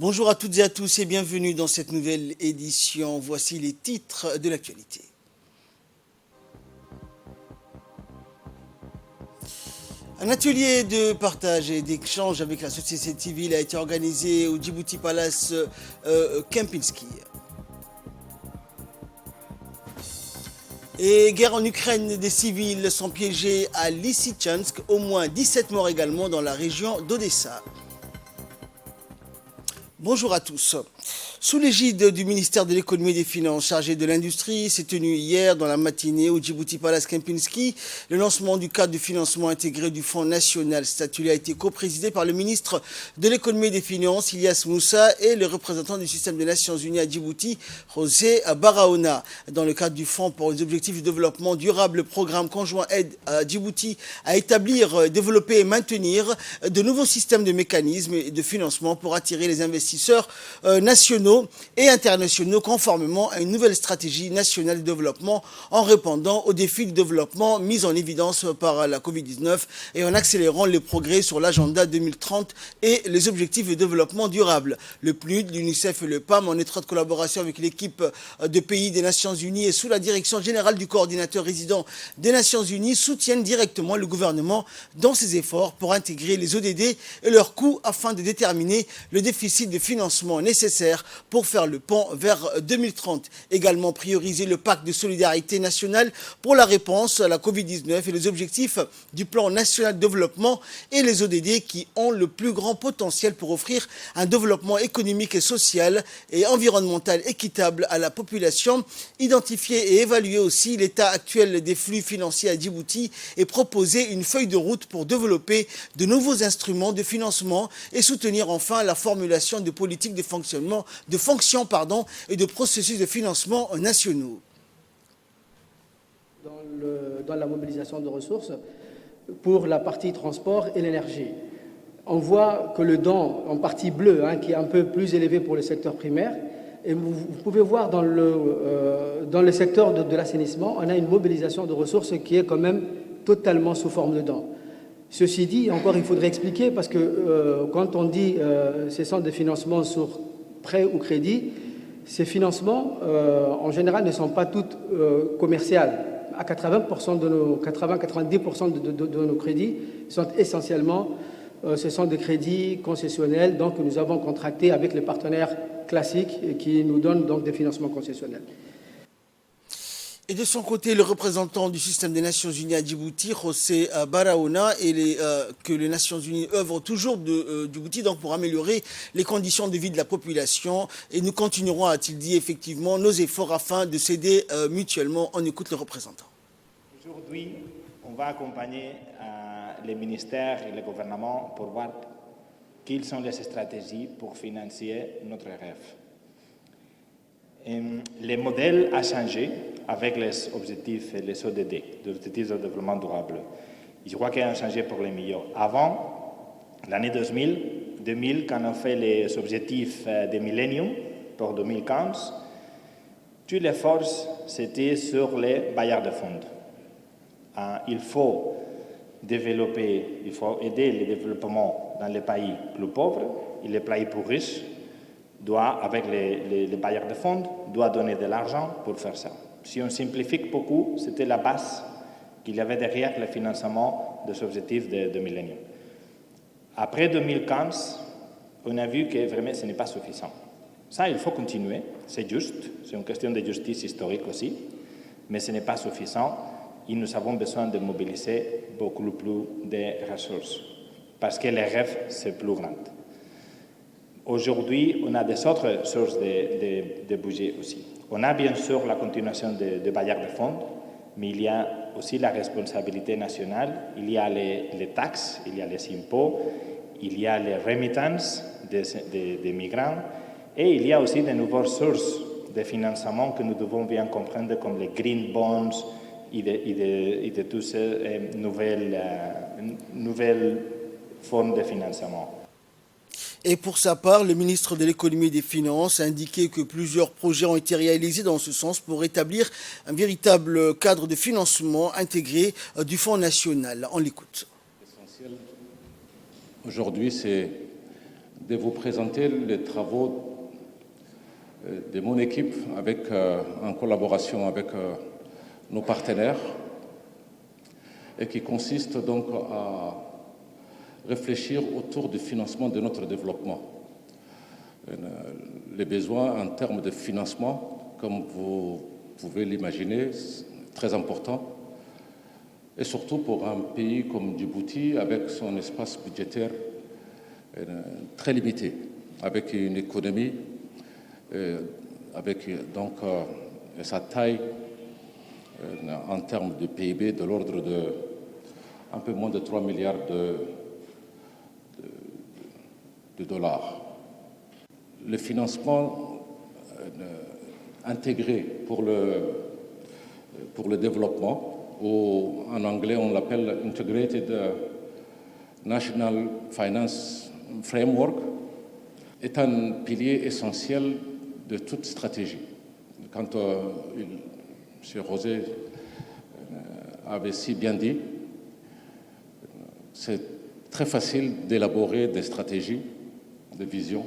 Bonjour à toutes et à tous et bienvenue dans cette nouvelle édition. Voici les titres de l'actualité. Un atelier de partage et d'échange avec la société civile a été organisé au Djibouti Palace Kempinski. Et guerre en Ukraine, des civils sont piégés à Lysychansk, au moins 17 morts également dans la région d'Odessa. Bonjour à tous. Sous l'égide du ministère de l'économie et des finances chargé de l'industrie, s'est tenu hier dans la matinée au Djibouti Palace Kempinski le lancement du cadre de financement intégré du Fonds national. Cet atelier a été co-présidé par le ministre de l'économie et des finances, Ilyas Moussa, et le représentant du système des Nations Unies à Djibouti, José Baraona. Dans le cadre du Fonds pour les objectifs du développement durable, le programme conjoint aide à Djibouti à établir, développer et maintenir de nouveaux systèmes de mécanismes et de financement pour attirer les investisseurs nationaux et internationaux conformément à une nouvelle stratégie nationale de développement en répondant aux défis de développement mis en évidence par la Covid-19 et en accélérant les progrès sur l'agenda 2030 et les objectifs de développement durable. Le PNUD, l'UNICEF et le PAM, en étroite collaboration avec l'équipe de pays des Nations Unies et sous la direction générale du coordinateur résident des Nations Unies, soutiennent directement le gouvernement dans ses efforts pour intégrer les ODD et leurs coûts afin de déterminer le déficit de financement nécessaire pour faire le pont vers 2030. Également prioriser le pacte de solidarité nationale pour la réponse à la Covid-19 et les objectifs du plan national de développement et les ODD qui ont le plus grand potentiel pour offrir un développement économique et social et environnemental équitable à la population. Identifier et évaluer aussi l'état actuel des flux financiers à Djibouti et proposer une feuille de route pour développer de nouveaux instruments de financement et soutenir enfin la formulation de politiques de fonctionnement et de processus de financement nationaux. Dans la mobilisation de ressources pour la partie transport et l'énergie. On voit que le don en partie bleue, qui est un peu plus élevé pour le secteur primaire, et vous pouvez voir dans le secteur de l'assainissement, on a une mobilisation de ressources qui est quand même totalement sous forme de don. Ceci dit, encore il faudrait expliquer, parce que quand on dit ces centres de financement sur prêt ou crédit, ces financements, en général, ne sont pas toutes commerciales. À 90% de nos crédits sont essentiellement, ce sont des crédits concessionnels, donc nous avons contracté avec les partenaires classiques qui nous donnent donc des financements concessionnels. Et de son côté, le représentant du système des Nations Unies à Djibouti, José Baraona, que les Nations Unies œuvrent toujours de Djibouti donc pour améliorer les conditions de vie de la population. Et nous continuerons, a-t-il dit, effectivement, nos efforts afin de s'aider mutuellement. On écoute le représentant. Aujourd'hui, on va accompagner les ministères et le gouvernement pour voir quelles sont les stratégies pour financer notre rêve. Le modèle a changé avec les objectifs et les ODD, les objectifs de développement durable. Je crois qu'il a changé pour le mieux. Avant, l'année 2000, quand on fait les objectifs de Millennium pour 2015, toutes les forces, c'était sur les bailleurs de fonds. Il faut développer, il faut aider le développement dans les pays plus pauvres et les pays plus riches. Avec les bailleurs de fonds, doit donner de l'argent pour faire ça. Si on simplifie beaucoup, c'était la base qu'il y avait derrière le financement des objectifs de Millennium. Après 2015, on a vu que vraiment ce n'est pas suffisant. Ça, il faut continuer, c'est juste, c'est une question de justice historique aussi, mais ce n'est pas suffisant et nous avons besoin de mobiliser beaucoup plus de ressources parce que le rêve, c'est plus grand. Aujourd'hui, on a des autres sources de budget aussi. On a bien sûr la continuation de bailleurs de fonds, mais il y a aussi la responsabilité nationale, il y a les taxes, il y a les impôts, il y a les remittances des migrants, et il y a aussi de nouvelles sources de financement que nous devons bien comprendre, comme les green bonds et de toutes ces nouvelles formes de financement. Et pour sa part, le ministre de l'économie et des finances a indiqué que plusieurs projets ont été réalisés dans ce sens pour établir un véritable cadre de financement intégré du Fonds national. On l'écoute. L'essentiel aujourd'hui, c'est de vous présenter les travaux de mon équipe en collaboration avec nos partenaires et qui consiste donc à réfléchir autour du financement de notre développement. Les besoins en termes de financement, comme vous pouvez l'imaginer, très important, et surtout pour un pays comme Djibouti, avec son espace budgétaire très limité, avec une économie, avec donc sa taille en termes de PIB de l'ordre de un peu moins de 3 milliards de dollars. Le financement intégré pour le développement, ou en anglais on l'appelle Integrated National Finance Framework, est un pilier essentiel de toute stratégie. Quand M. Rosé avait si bien dit, c'est très facile d'élaborer des stratégies, des visions,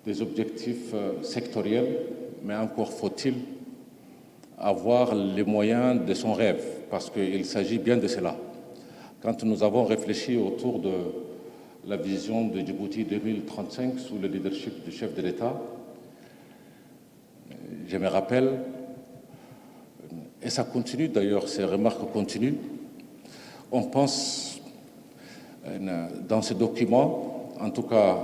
des objectifs sectoriels, mais encore faut-il avoir les moyens de son rêve, parce qu'il s'agit bien de cela. Quand nous avons réfléchi autour de la vision de Djibouti 2035 sous le leadership du chef de l'État, je me rappelle, et ça continue d'ailleurs, ces remarques continuent, on pense dans ce document, en tout cas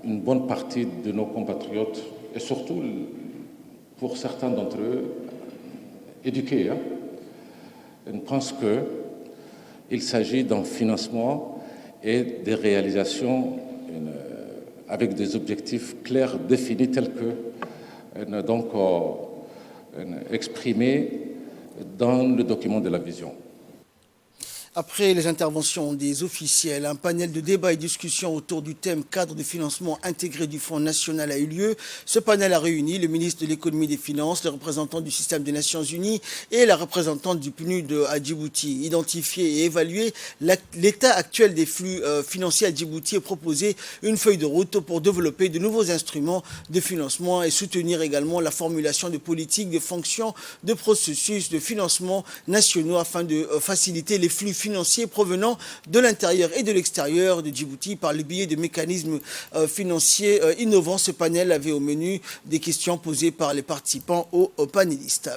une bonne partie de nos compatriotes, et surtout pour certains d'entre eux, éduqués, on pense qu'il s'agit d'un financement et des réalisations avec des objectifs clairs, définis, tels que donc exprimés dans le document de la vision. Après les interventions des officiels, un panel de débat et discussion autour du thème cadre de financement intégré du Fonds national a eu lieu. Ce panel a réuni le ministre de l'économie et des finances, le représentant du système des Nations Unies et la représentante du PNUD à Djibouti. Identifier et évaluer l'état actuel des flux financiers à Djibouti et proposer une feuille de route pour développer de nouveaux instruments de financement et soutenir également la formulation de politiques, de fonctions, de processus de financement nationaux afin de faciliter les flux financiers provenant de l'intérieur et de l'extérieur de Djibouti par le biais de mécanismes financiers innovants. Ce panel avait au menu des questions posées par les participants aux panélistes.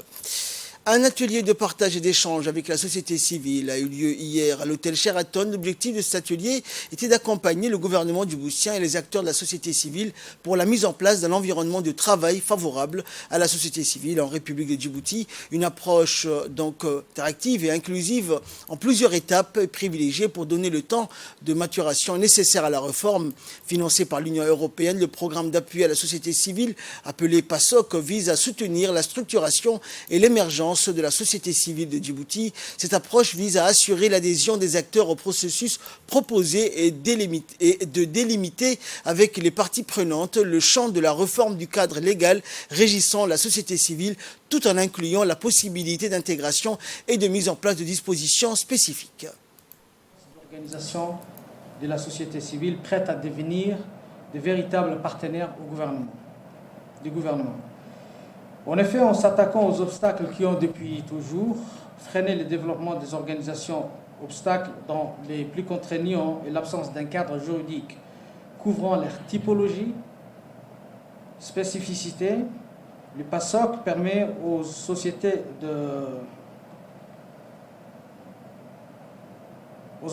Un atelier de partage et d'échange avec la société civile a eu lieu hier à l'hôtel Sheraton. L'objectif de cet atelier était d'accompagner le gouvernement djiboutien et les acteurs de la société civile pour la mise en place d'un environnement de travail favorable à la société civile en République de Djibouti. Une approche donc interactive et inclusive en plusieurs étapes privilégiée pour donner le temps de maturation nécessaire à la réforme financée par l'Union européenne. Le programme d'appui à la société civile appelé PASOK vise à soutenir la structuration et l'émergence de la société civile de Djibouti. Cette approche vise à assurer l'adhésion des acteurs au processus proposé et de délimiter avec les parties prenantes le champ de la réforme du cadre légal régissant la société civile, tout en incluant la possibilité d'intégration et de mise en place de dispositions spécifiques. L'organisation de la société civile prête à devenir de véritables partenaires du gouvernement. En effet, en s'attaquant aux obstacles qui ont depuis toujours freiné le développement des organisations, obstacles dont les plus contraignants est l'absence d'un cadre juridique couvrant leur typologie, spécificité, le PASOK permet aux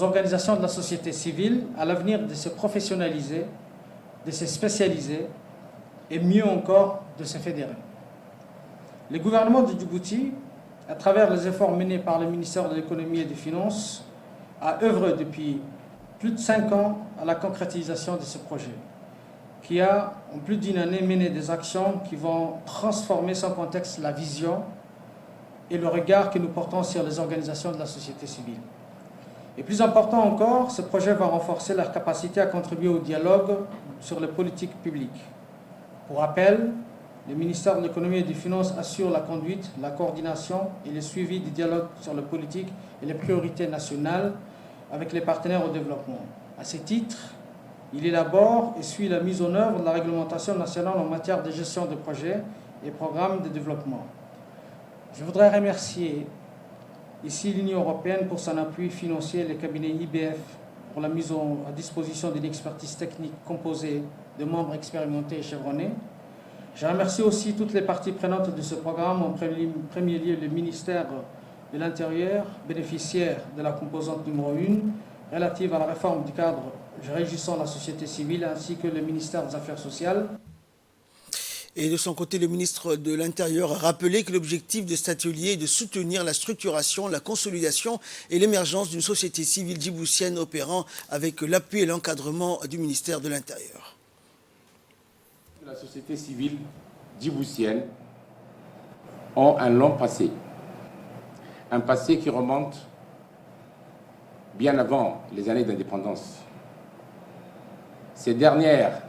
organisations de la société civile à l'avenir de se professionnaliser, de se spécialiser et mieux encore de se fédérer. Le gouvernement de Djibouti, à travers les efforts menés par le ministère de l'économie et des finances, a œuvré depuis plus de 5 ans à la concrétisation de ce projet, qui a en plus d'une année mené des actions qui vont transformer sans contexte la vision et le regard que nous portons sur les organisations de la société civile. Et plus important encore, ce projet va renforcer leur capacité à contribuer au dialogue sur les politiques publiques. Pour rappel, le ministère de l'économie et des finances assure la conduite, la coordination et le suivi du dialogue sur les politiques et les priorités nationales avec les partenaires au développement. À ce titre, Il élabore et suit la mise en œuvre de la réglementation nationale en matière de gestion de projets et programmes de développement. Je voudrais remercier ici l'Union européenne pour son appui financier et le cabinet IBF pour la mise à disposition d'une expertise technique composée de membres expérimentés et chevronnés. Je remercie aussi toutes les parties prenantes de ce programme, en premier lieu le ministère de l'Intérieur, bénéficiaire de la composante numéro 1, relative à la réforme du cadre régissant la société civile, ainsi que le ministère des Affaires sociales. Et de son côté, le ministre de l'Intérieur a rappelé que l'objectif de cet atelier est de soutenir la structuration, la consolidation et l'émergence d'une société civile djiboutienne opérant avec l'appui et l'encadrement du ministère de l'Intérieur. La société civile djiboutienne a un long passé. Un passé qui remonte bien avant les années d'indépendance. Ces dernières,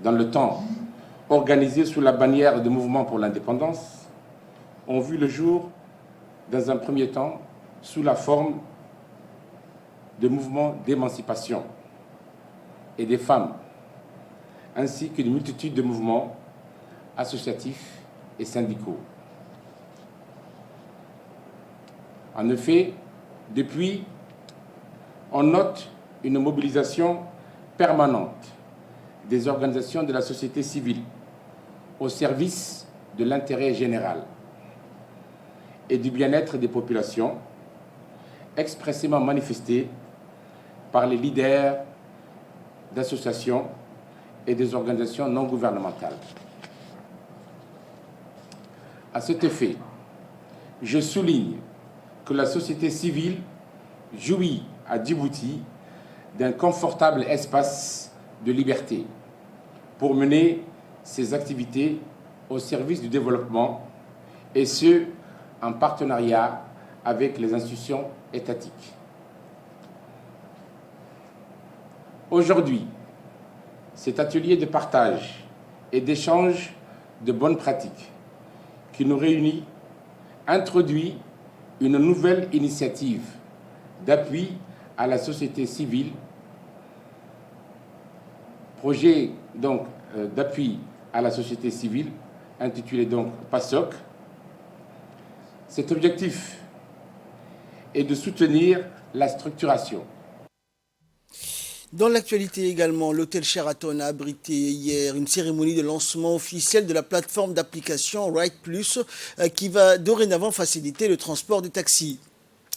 dans le temps, organisées sous la bannière de Mouvement pour l'indépendance, ont vu le jour, dans un premier temps, sous la forme de mouvements d'émancipation et des femmes, ainsi qu'une multitude de mouvements associatifs et syndicaux. En effet, depuis, on note une mobilisation permanente des organisations de la société civile au service de l'intérêt général et du bien-être des populations, expressément manifestée par les leaders d'associations et des organisations non gouvernementales. À cet effet, je souligne que la société civile jouit à Djibouti d'un confortable espace de liberté pour mener ses activités au service du développement, et ce, en partenariat avec les institutions étatiques. Aujourd'hui, cet atelier de partage et d'échange de bonnes pratiques qui nous réunit introduit une nouvelle initiative d'appui à la société civile, projet donc d'appui à la société civile intitulé donc PASOC. Cet objectif est de soutenir la structuration. Dans l'actualité également, l'hôtel Sheraton a abrité hier une cérémonie de lancement officiel de la plateforme d'application Ride Plus qui va dorénavant faciliter le transport des taxis.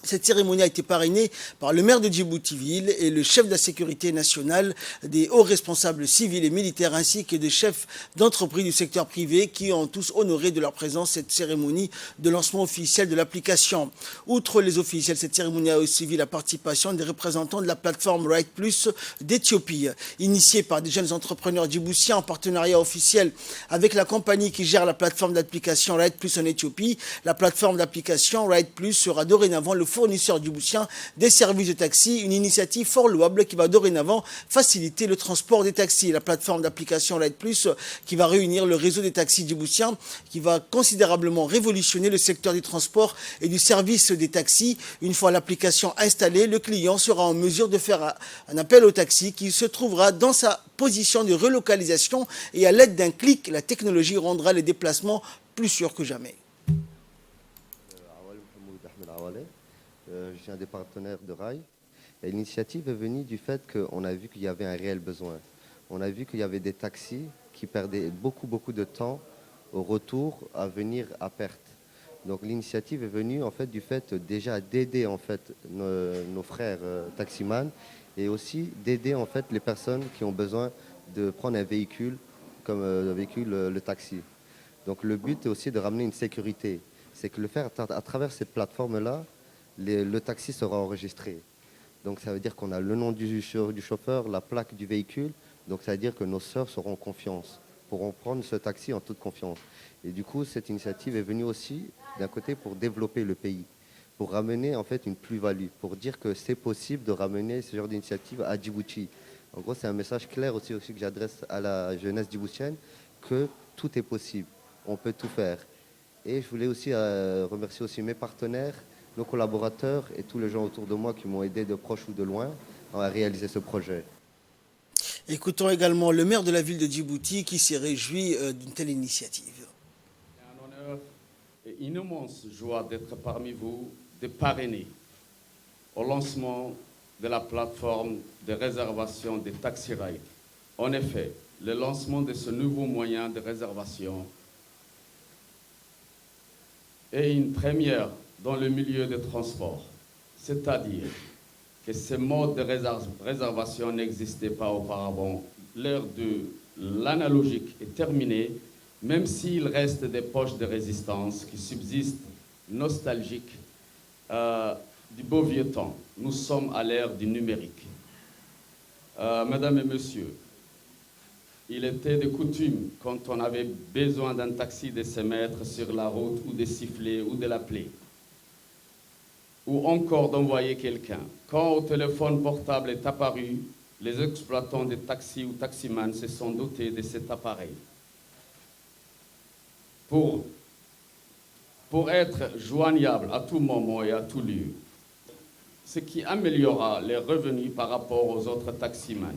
Cette cérémonie a été parrainée par le maire de Djibouti-Ville et le chef de la sécurité nationale, des hauts responsables civils et militaires ainsi que des chefs d'entreprise du secteur privé qui ont tous honoré de leur présence cette cérémonie de lancement officiel de l'application. Outre les officiels, cette cérémonie a aussi vu la participation des représentants de la plateforme Ride Plus d'Éthiopie. Initiée par des jeunes entrepreneurs djiboutiens en partenariat officiel avec la compagnie qui gère la plateforme d'application Ride Plus en Éthiopie, la plateforme d'application Ride Plus sera dorénavant le fournisseur djiboutien des services de taxi, une initiative fort louable qui va dorénavant faciliter le transport des taxis. La plateforme d'application Ride Plus qui va réunir le réseau des taxis djiboutiens, qui va considérablement révolutionner le secteur du transport et du service des taxis. Une fois l'application installée, le client sera en mesure de faire un appel au taxi qui se trouvera dans sa position de relocalisation et à l'aide d'un clic, la technologie rendra les déplacements plus sûrs que jamais. Je suis un des partenaires de Rail. L'initiative est venue du fait qu'on a vu qu'il y avait un réel besoin. On a vu qu'il y avait des taxis qui perdaient beaucoup de temps au retour à venir à perte. Donc l'initiative est venue en fait du fait déjà d'aider en fait nos frères taximans et aussi d'aider en fait les personnes qui ont besoin de prendre un véhicule comme le véhicule le taxi. Donc le but est aussi de ramener une sécurité. C'est que le faire à travers cette plateforme-là, le taxi sera enregistré. Donc ça veut dire qu'on a le nom du chauffeur, la plaque du véhicule. Donc ça veut dire que nos sœurs seront en confiance, pourront prendre ce taxi en toute confiance. Et du coup, cette initiative est venue aussi d'un côté pour développer le pays, pour ramener en fait une plus-value, pour dire que c'est possible de ramener ce genre d'initiative à Djibouti. En gros, c'est un message clair aussi que j'adresse à la jeunesse djiboutienne, que tout est possible, on peut tout faire. Et je voulais aussi remercier aussi mes partenaires, nos collaborateurs et tous les gens autour de moi qui m'ont aidé de proche ou de loin à réaliser ce projet. Écoutons également le maire de la ville de Djibouti qui s'est réjoui d'une telle initiative. C'est un honneur et une immense joie d'être parmi vous, de parrainer au lancement de la plateforme de réservation des taxi rides. En effet, le lancement de ce nouveau moyen de réservation est une première dans le milieu des transports, c'est-à-dire que ce mode de réservation n'existait pas auparavant. L'ère de l'analogique est terminée, même s'il reste des poches de résistance qui subsistent nostalgiques du beau vieux temps. Nous sommes à l'ère du numérique. Mesdames et messieurs, il était de coutume, quand on avait besoin d'un taxi, de se mettre sur la route ou de siffler ou de l'appeler, ou encore d'envoyer quelqu'un. Quand le téléphone portable est apparu, les exploitants de taxis ou taximans se sont dotés de cet appareil pour être joignable à tout moment et à tout lieu, ce qui améliorera les revenus par rapport aux autres taximans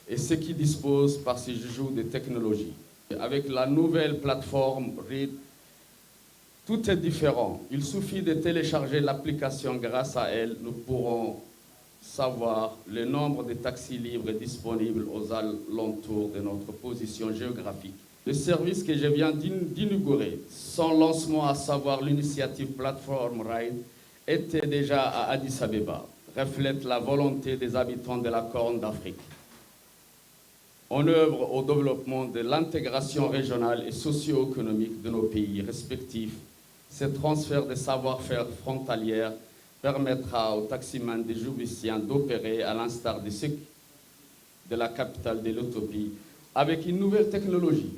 et ceux qui disposent par ces joujoux de technologie. Avec la nouvelle plateforme RID, tout est différent. Il suffit de télécharger l'application. Grâce à elle, nous pourrons savoir le nombre de taxis libres disponibles aux alentours de notre position géographique. Le service que je viens d'inaugurer, son lancement, à savoir l'initiative Plateforme Ride, était déjà à Addis Abeba, reflète la volonté des habitants de la Corne d'Afrique. On œuvre au développement de l'intégration régionale et socio-économique de nos pays respectifs. Ce transfert de savoir-faire frontalière permettra aux taximans des Djiboutiens d'opérer à l'instar de ceux de la capitale de l'utopie avec une nouvelle technologie.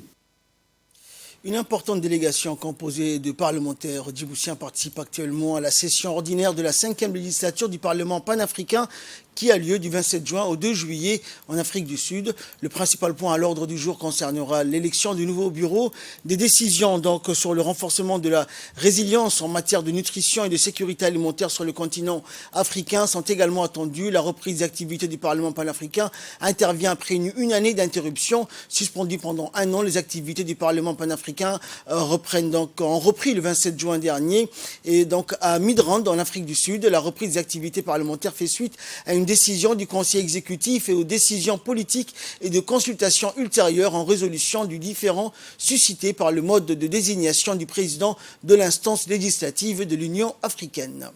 Une importante délégation composée de parlementaires djiboutiens participe actuellement à la session ordinaire de la 5e législature du Parlement panafricain qui a lieu du 27 juin au 2 juillet en Afrique du Sud. Le principal point à l'ordre du jour concernera l'élection du nouveau bureau. Des décisions donc sur le renforcement de la résilience en matière de nutrition et de sécurité alimentaire sur le continent africain sont également attendues. La reprise des activités du Parlement panafricain intervient après une année d'interruption. Suspendues pendant un an, les activités du Parlement panafricain ont repris le 27 juin dernier. Et donc à Midrand, en Afrique du Sud, la reprise des activités parlementaires fait suite à une décision du Conseil exécutif et aux décisions politiques et de consultation ultérieures en résolution du différend suscité par le mode de désignation du président de l'instance législative de l'Union africaine.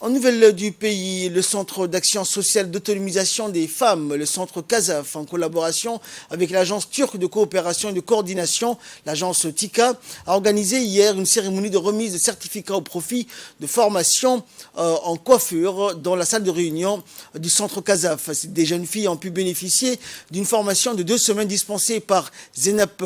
En nouvelle du pays, le Centre d'action sociale d'autonomisation des femmes, le Centre CASAF, en collaboration avec l'Agence turque de coopération et de coordination, l'agence TICA, a organisé hier une cérémonie de remise de certificats au profit de formation en coiffure dans la salle de réunion du Centre CASAF. Des jeunes filles ont pu bénéficier d'une formation de 2 semaines dispensée par Zenap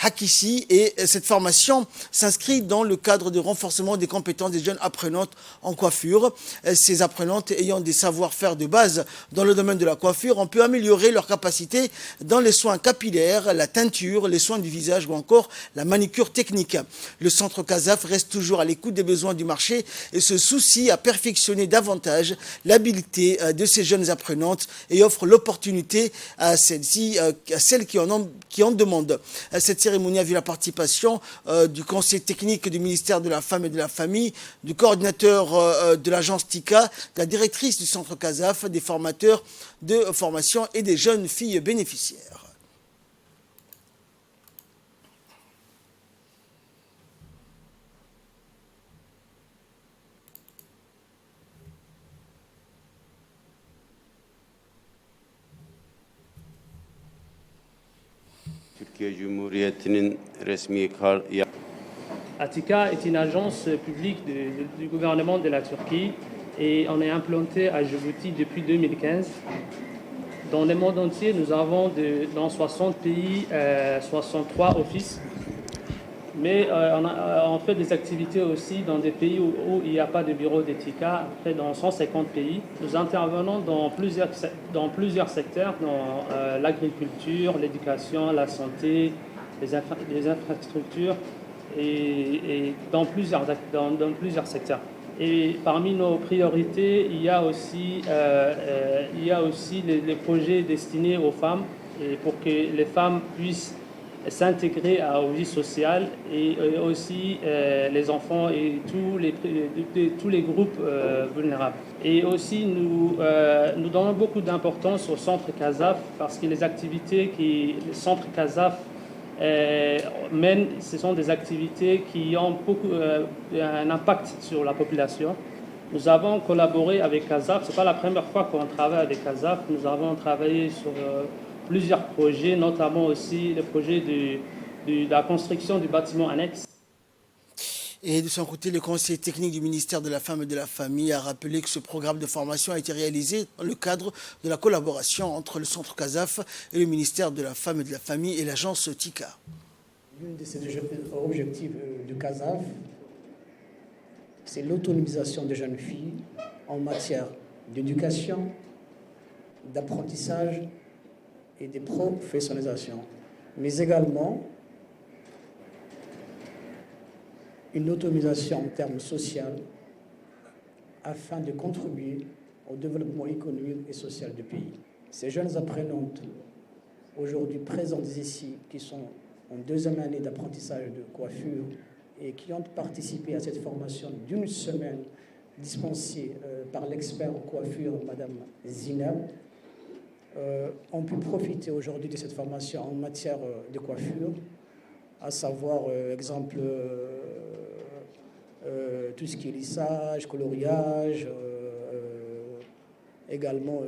Hakissi et cette formation s'inscrit dans le cadre de renforcement des compétences des jeunes apprenantes en coiffure. Ces apprenantes ayant des savoir-faire de base dans le domaine de la coiffure ont pu améliorer leurs capacités dans les soins capillaires, la teinture, les soins du visage ou encore la manicure technique. Le centre CASAF reste toujours à l'écoute des besoins du marché et se soucie à perfectionner davantage l'habileté de ces jeunes apprenantes et offre l'opportunité à celles qui en demandent. Cette cérémonie a vu la participation du conseil technique du ministère de la Femme et de la Famille, du coordinateur de l'agence TICA, de la directrice du centre CASAF, des formateurs de formation et des jeunes filles bénéficiaires. Atika est une agence publique du gouvernement de la Turquie et on est implanté à Djibouti depuis 2015. Dans le monde entier, nous avons dans 60 pays 63 offices, mais on fait des activités aussi dans des pays où il n'y a pas de bureau d'Etika, après dans 150 pays. Nous intervenons dans plusieurs secteurs, dans l'agriculture, l'éducation, la santé, les infrastructures, et dans plusieurs secteurs. Et parmi nos priorités, il y a aussi les projets destinés aux femmes, et pour que les femmes puissent s'intégrer à la vie sociale, et aussi les enfants et tous les groupes vulnérables. Et aussi, nous donnons beaucoup d'importance au centre CASAF, parce que les activités que le centre CASAF mène, ce sont des activités qui ont un impact sur la population. Nous avons collaboré avec CASAF, ce n'est pas la première fois qu'on travaille avec CASAF, nous avons travaillé sur plusieurs projets, notamment aussi le projet de la construction du bâtiment annexe. Et de son côté, le conseil technique du ministère de la Femme et de la Famille a rappelé que ce programme de formation a été réalisé dans le cadre de la collaboration entre le centre CASAF et le ministère de la Femme et de la Famille et l'agence TICA. L'un de ces objectifs du CASAF, c'est l'autonomisation des jeunes filles en matière d'éducation, d'apprentissage et de professionnalisation, mais également une autonomisation en termes sociaux afin de contribuer au développement économique et social du pays. Ces jeunes apprenantes, aujourd'hui présentes ici, qui sont en deuxième année d'apprentissage de coiffure et qui ont participé à cette formation d'une semaine dispensée par l'expert en coiffure, Madame Zinab, ont pu profiter aujourd'hui de cette formation en matière de coiffure, à savoir, exemple, tout ce qui est lissage, coloriage, également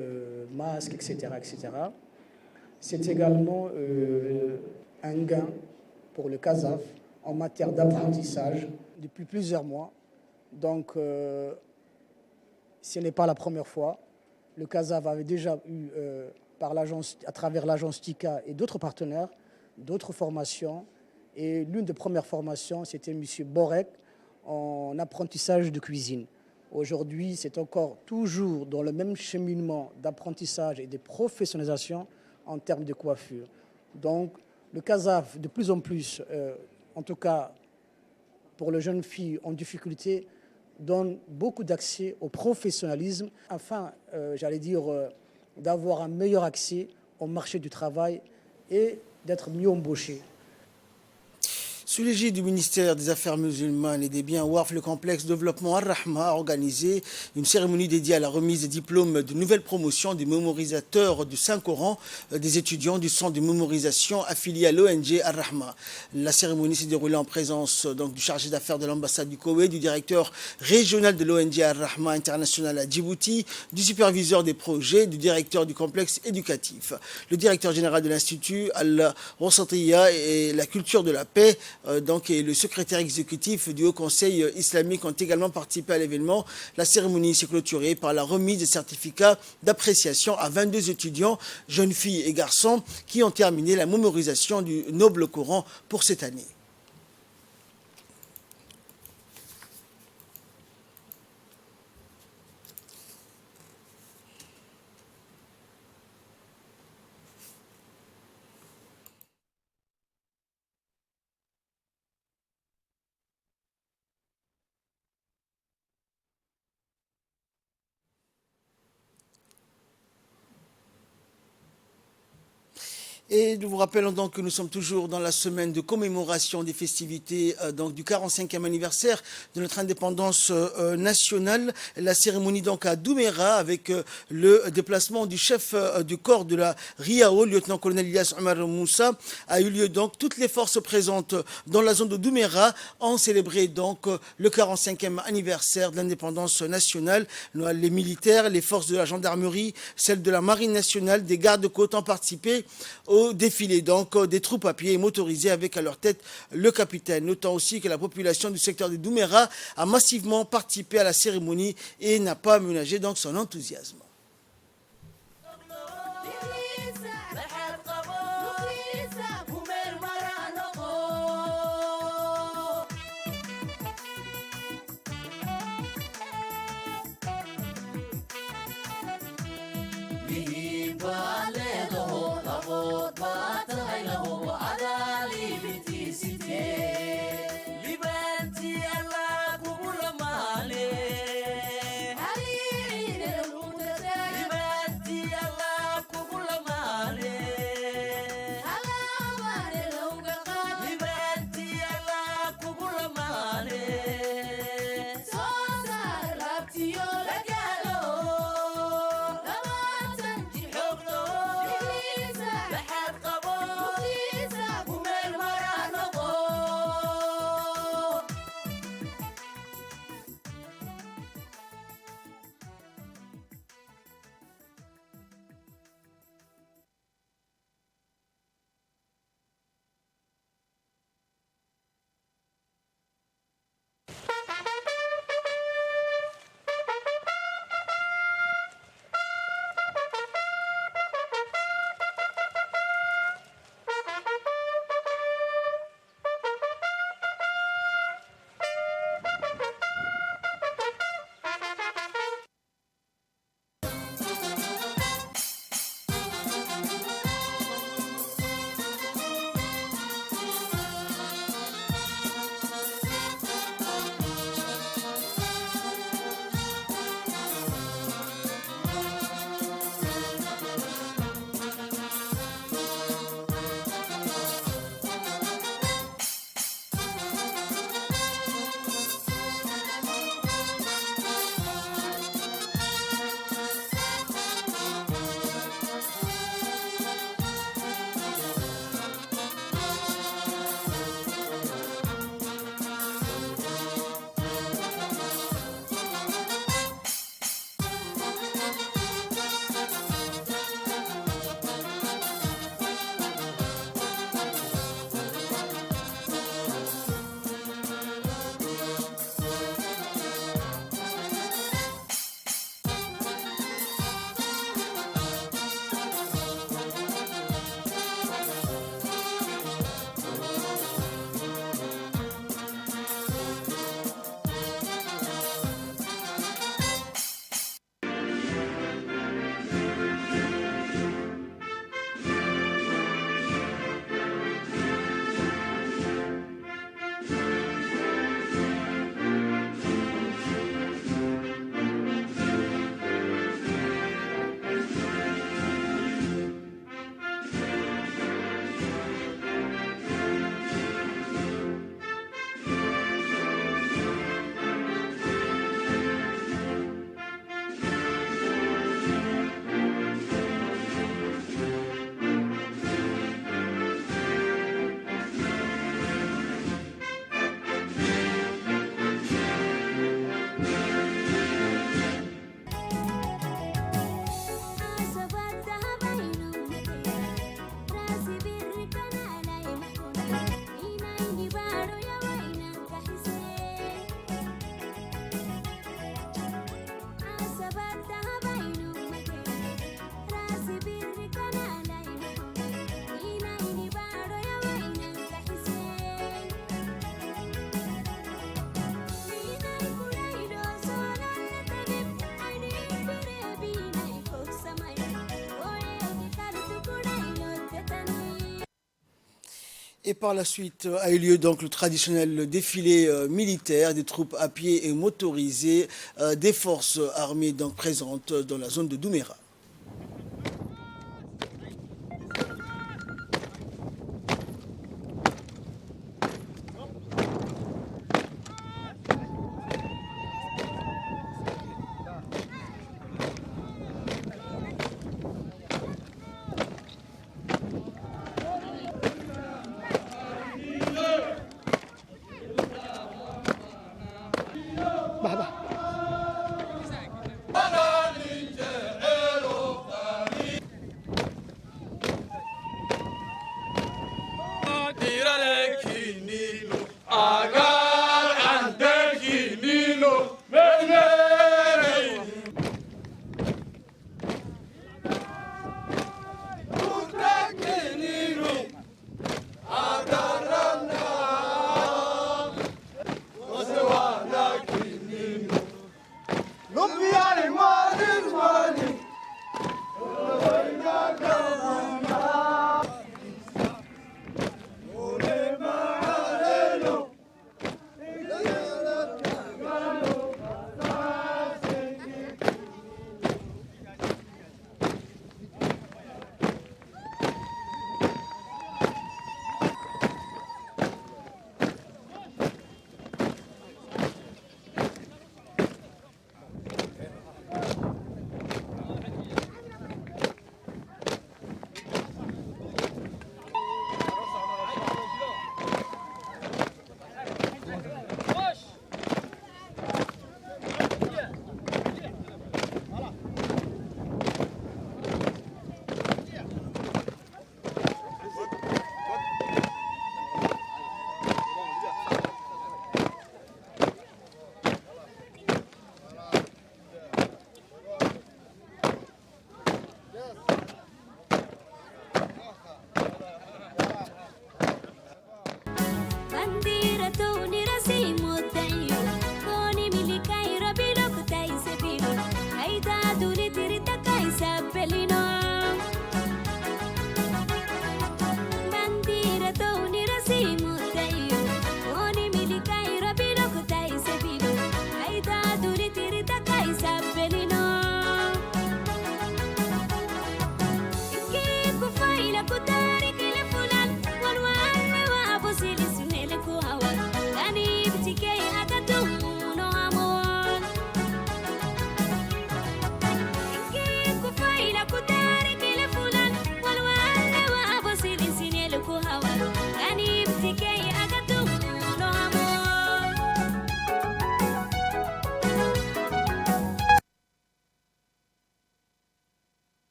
masque, etc., etc. C'est également un gain pour le CASAF en matière d'apprentissage depuis plusieurs mois. Donc, ce n'est pas la première fois. Le CASAF avait déjà eu, à travers l'agence TICA et d'autres partenaires, d'autres formations. Et l'une des premières formations, c'était M. Borek en apprentissage de cuisine. Aujourd'hui, c'est encore toujours dans le même cheminement d'apprentissage et de professionnalisation en termes de coiffure. Donc, le CASAF, de plus en plus, en tout cas pour les jeunes filles en difficulté, donne beaucoup d'accès au professionnalisme afin, d'avoir un meilleur accès au marché du travail et d'être mieux embauchés. Sous l'égide du ministère des Affaires musulmanes et des biens WAF, le complexe développement Ar-Rahma a organisé une cérémonie dédiée à la remise des diplômes de nouvelle promotion des mémorisateurs du Saint-Coran des étudiants du centre de mémorisation affilié à l'ONG Ar-Rahma. La cérémonie s'est déroulée en présence du chargé d'affaires de l'ambassade du Koweït, du directeur régional de l'ONG Ar-Rahma international à Djibouti, du superviseur des projets, du directeur du complexe éducatif. Le directeur général de l'Institut Al-Wasatiyya et la culture de la paix et le secrétaire exécutif du Haut Conseil islamique ont également participé à l'événement. La cérémonie s'est clôturée par la remise des certificats d'appréciation à 22 étudiants, jeunes filles et garçons, qui ont terminé la mémorisation du noble Coran pour cette année. Et nous vous rappelons donc que nous sommes toujours dans la semaine de commémoration des festivités du 45e anniversaire de notre indépendance nationale. La cérémonie donc à Douméra avec le déplacement du chef du corps de la RIAO, lieutenant-colonel Ilyas Omar Moussa, a eu lieu donc. Toutes les forces présentes dans la zone de Douméra ont célébré donc le 45e anniversaire de l'indépendance nationale. Les militaires, les forces de la gendarmerie, celles de la marine nationale, des gardes-côtes ont participé au défilé donc des troupes à pied et motorisées avec à leur tête le capitaine. Notons aussi que la population du secteur de Douméra a massivement participé à la cérémonie et n'a pas ménagé donc son enthousiasme. Libanti Allah kubula male Et par la suite a eu lieu donc le traditionnel défilé militaire des troupes à pied et motorisées des forces armées donc présentes dans la zone de Douméra.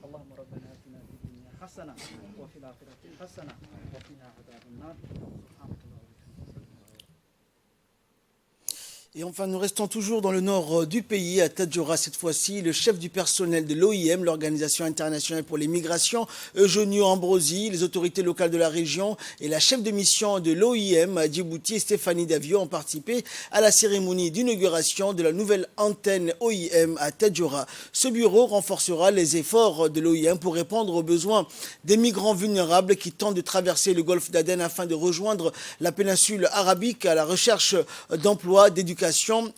اللهم ربنا آتنا في الدنيا حسنة وفي الآخرة حسنة وقنا عذاب النار سبحانك اللهم وبحمدك. Et enfin, nous restons toujours dans le nord du pays, à Tadjoura cette fois-ci. Le chef du personnel de l'OIM, l'Organisation internationale pour les migrations, Eugenio Ambrosi, les autorités locales de la région et la chef de mission de l'OIM à Djibouti, Stéphanie Davio, ont participé à la cérémonie d'inauguration de la nouvelle antenne OIM à Tadjoura. Ce bureau renforcera les efforts de l'OIM pour répondre aux besoins des migrants vulnérables qui tentent de traverser le golfe d'Aden afin de rejoindre la péninsule arabique à la recherche d'emploi, d'éducation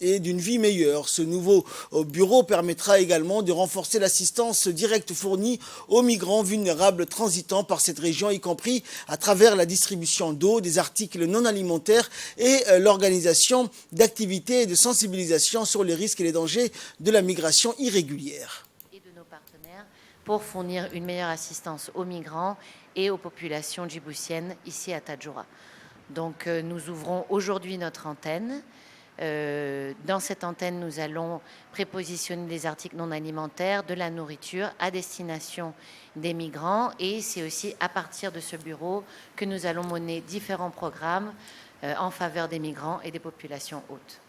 et d'une vie meilleure. Ce nouveau bureau permettra également de renforcer l'assistance directe fournie aux migrants vulnérables transitant par cette région, y compris à travers la distribution d'eau, des articles non alimentaires et l'organisation d'activités et de sensibilisation sur les risques et les dangers de la migration irrégulière. Et de nos partenaires pour fournir une meilleure assistance aux migrants et aux populations djiboutiennes ici à Tadjoura. Donc nous ouvrons aujourd'hui notre antenne. Dans cette antenne, nous allons prépositionner des articles non alimentaires, de la nourriture à destination des migrants. Et c'est aussi à partir de ce bureau que nous allons mener différents programmes en faveur des migrants et des populations hôtes.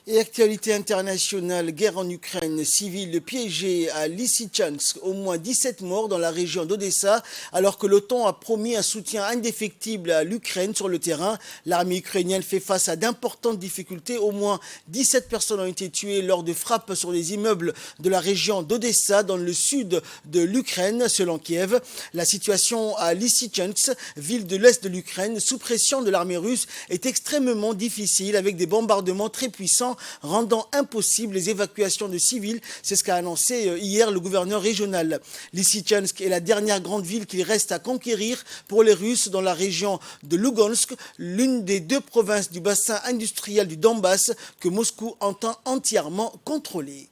Et actualité internationale, guerre en Ukraine, civils piégés à Lysychansk, au moins 17 morts dans la région d'Odessa, alors que l'OTAN a promis un soutien indéfectible à l'Ukraine sur le terrain. L'armée ukrainienne fait face à d'importantes difficultés. Au moins 17 personnes ont été tuées lors de frappes sur les immeubles de la région d'Odessa, dans le sud de l'Ukraine, selon Kiev. La situation à Lysychansk, ville de l'est de l'Ukraine, sous pression de l'armée russe, est extrêmement difficile, avec des bombardements très puissants rendant impossible les évacuations de civils. C'est ce qu'a annoncé hier le gouverneur régional. Lysychansk est la dernière grande ville qu'il reste à conquérir pour les Russes dans la région de Lugansk, l'une des deux provinces du bassin industriel du Donbass que Moscou entend entièrement contrôler.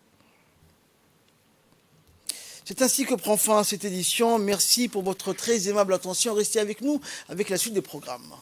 C'est ainsi que prend fin cette édition. Merci pour votre très aimable attention. Restez avec nous avec la suite des programmes.